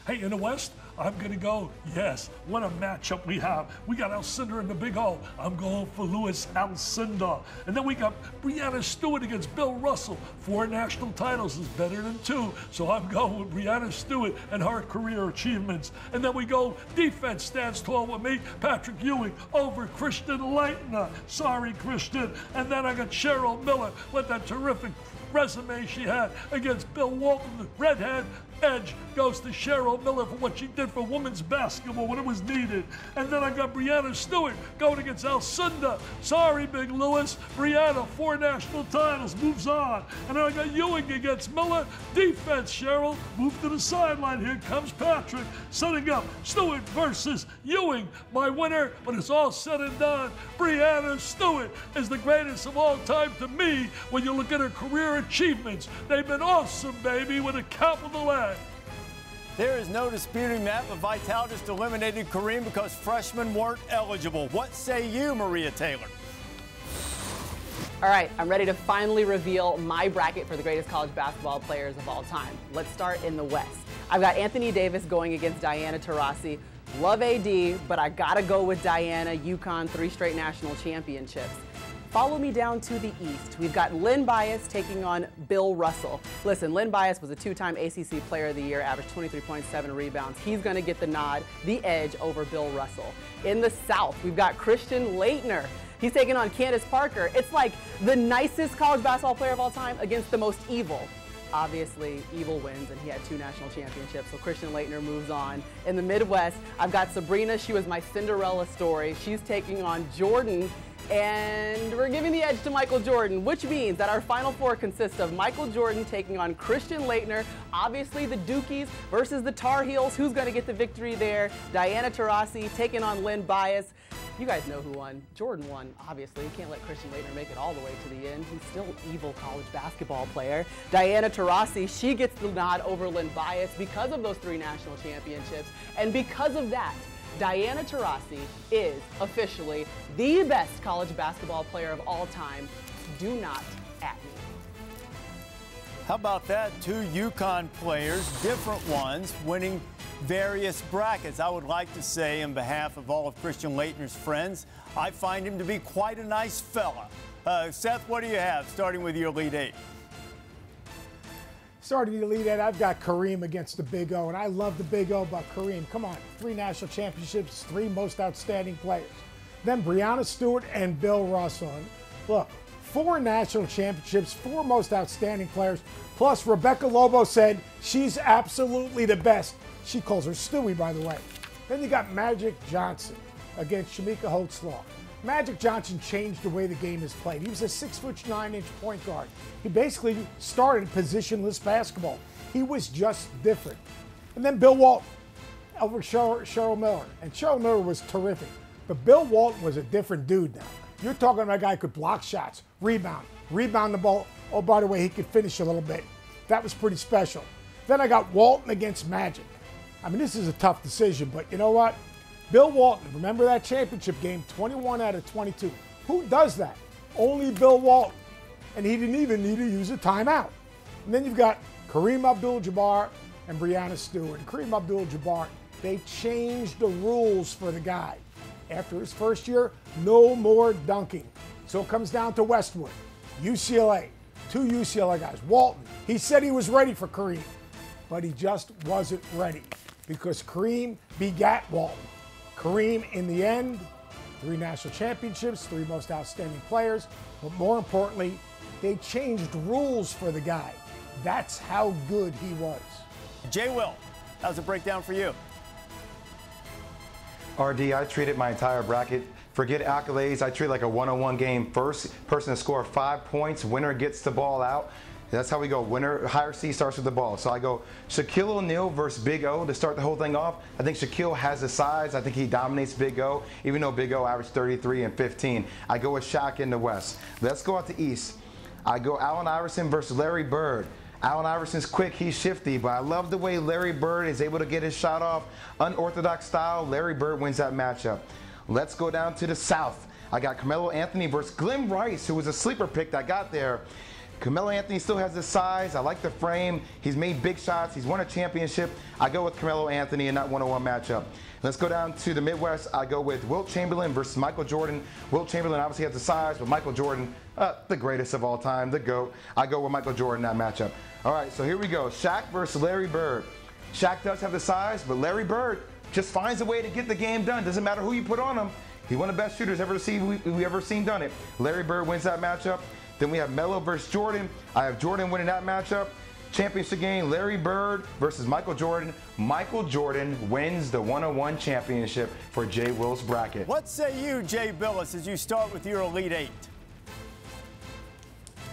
Hey, in the West, I'm going to go, yes, what a matchup we have. We got Alcindor in the big hole. I'm going for Louis Alcindor. And then we got Breanna Stewart against Bill Russell. 4 national titles is better than 2, so I'm going with Breanna Stewart and her career achievements. And then we go, defense stands tall with me, Patrick Ewing over Christian Laettner. Sorry, Christian. And then I got Cheryl Miller with that terrific resume she had against Bill Walton, the redhead. Edge goes to Cheryl Miller for what she did for women's basketball when it was needed. And then I got Breanna Stewart going against Alcindor. Sorry, Big Louis. Breanna, 4 national titles, moves on. And then I got Ewing against Miller. Defense, Cheryl. Move to the sideline. Here comes Patrick. Setting up Stewart versus Ewing. My winner, when it's all said and done, Breanna Stewart is the greatest of all time to me when you look at her career achievements. They've been awesome, baby, with a capital A. There is no disputing that, but Vitale just eliminated Kareem because freshmen weren't eligible. What say you, Maria Taylor? All right, I'm ready to finally reveal my bracket for the greatest college basketball players of all time. Let's start in the West. I've got Anthony Davis going against Diana Taurasi. Love AD, but I gotta go with Diana. UConn, 3 straight national championships. Follow me down to the East. We've got Len Bias taking on Bill Russell. Listen, Len Bias was a 2-time ACC Player of the Year, averaged 23.7 rebounds. He's going to get the nod, the edge over Bill Russell. In the South, we've got Christian Laettner. He's taking on Candace Parker. It's like the nicest college basketball player of all time against the most evil. Obviously, evil wins, and he had 2 national championships, so Christian Laettner moves on. In the Midwest, I've got Sabrina. She was my Cinderella story. She's taking on Jordan. And we're giving the edge to Michael Jordan, which means that our Final Four consists of Michael Jordan taking on Christian Laettner, obviously the Dukies versus the Tar Heels. Who's going to get the victory there? Diana Taurasi taking on Len Bias. You guys know who won. Jordan won, obviously. You can't let Christian Laettner make it all the way to the end. He's still an evil college basketball player. Diana Taurasi, she gets the nod over Len Bias because of those 3 national championships. And because of that, Diana Taurasi is officially the best college basketball player of all time. Do not at me. How about that? 2 UConn players, different ones, winning various brackets. I would like to say, on behalf of all of Christian Laettner's friends, I find him to be quite a nice fella. Seth, what do you have, starting with your Elite 8? Starting the Elite 8, I've got Kareem against the Big O, and I love the Big O, but Kareem, come on, 3 national championships, 3 most outstanding players. Then Breanna Stewart and Bill Russell. And look, 4 national championships, 4 most outstanding players, plus Rebecca Lobo said she's absolutely the best. She calls her Stewie, by the way. Then you got Magic Johnson against Shamika Holtzlaw. Magic Johnson changed the way the game is played. He was a 6'9" point guard. He basically started positionless basketball. He was just different. And then Bill Walton over Cheryl Miller. And Cheryl Miller was terrific. But Bill Walton was a different dude now. You're talking about a guy who could block shots, rebound the ball. Oh, by the way, he could finish a little bit. That was pretty special. Then I got Walton against Magic. I mean, this is a tough decision, but you know what? Bill Walton, remember that championship game, 21 out of 22. Who does that? Only Bill Walton. And he didn't even need to use a timeout. And then you've got Kareem Abdul-Jabbar and Breanna Stewart. And Kareem Abdul-Jabbar, they changed the rules for the guy. After his first year, no more dunking. So it comes down to Westwood, UCLA, 2 UCLA guys. Walton, he said he was ready for Kareem, but he just wasn't ready because Kareem begat Walton. Kareem, in the end, 3 national championships, 3 most outstanding players, but more importantly, they changed rules for the guy. That's how good he was. Jay Wilt, how's it break down for you? RD, I treated my entire bracket, forget accolades, I treat it like a one-on-one game. First person to score 5 points, winner gets the ball out. That's how we go. Winner, higher seed starts with the ball. So I go Shaquille O'Neal versus Big O to start the whole thing off. I think Shaquille has the size. I think he dominates Big O, even though Big O averaged 33 and 15. I go with Shaq in the West. Let's go out the East. I go Allen Iverson versus Larry Bird. Allen Iverson's quick, he's shifty, but I love the way Larry Bird is able to get his shot off. Unorthodox style, Larry Bird wins that matchup. Let's go down to the South. I got Carmelo Anthony versus Glenn Rice, who was a sleeper pick that got there. Carmelo Anthony still has his size. I like the frame. He's made big shots. He's won a championship. I go with Carmelo Anthony in that one-on-one matchup. Let's go down to the Midwest. I go with Wilt Chamberlain versus Michael Jordan. Wilt Chamberlain obviously has the size, but Michael Jordan, the greatest of all time, the GOAT. I go with Michael Jordan in that matchup. All right, so here we go. Shaq versus Larry Bird. Shaq does have the size, but Larry Bird just finds a way to get the game done. Doesn't matter who you put on him. He's one of the best shooters we ever seen done it. Larry Bird wins that matchup. Then we have Melo versus Jordan. I have Jordan winning that matchup. Championship game, Larry Bird versus Michael Jordan. Michael Jordan wins the one-on-one championship for Jay Wilt's bracket. What say you, Jay Bilas, as you start with your Elite Eight?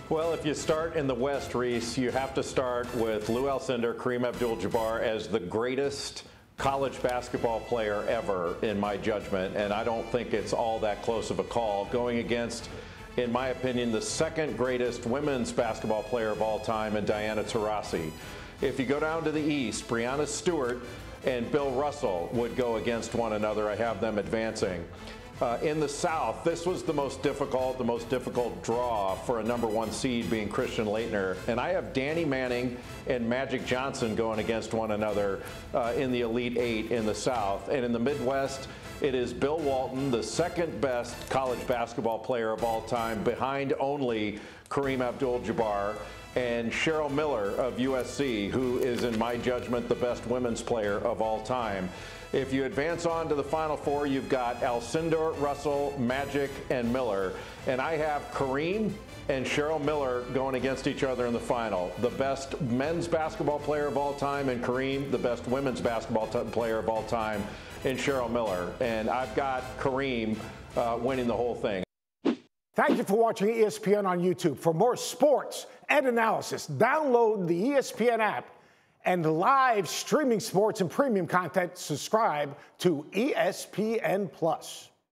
Well, if you start in the West, Reese, you have to start with Lou Alcindor, Kareem Abdul-Jabbar as the greatest college basketball player ever, in my judgment, and I don't think it's all that close of a call. Going against, in my opinion, the second greatest women's basketball player of all time in Diana Taurasi. If you go down to the East, Breanna Stewart and Bill Russell would go against one another. I have them advancing. In the South, this was the most difficult draw for a #1 seed being Christian Laettner. And I have Danny Manning and Magic Johnson going against one another in the Elite Eight in the South. And in the Midwest, it is Bill Walton, the second best college basketball player of all time, behind only Kareem Abdul-Jabbar, and Cheryl Miller of USC, who is, in my judgment, the best women's player of all time. If you advance on to the Final Four, you've got Alcindor, Russell, Magic, and Miller. And I have Kareem and Cheryl Miller going against each other in the final. The best men's basketball player of all time in Kareem, the best women's basketball player of all time in Cheryl Miller. And I've got Kareem winning the whole thing. Thank you for watching ESPN on YouTube. For more sports and analysis, download the ESPN app, and live streaming sports and premium content, subscribe to ESPN+.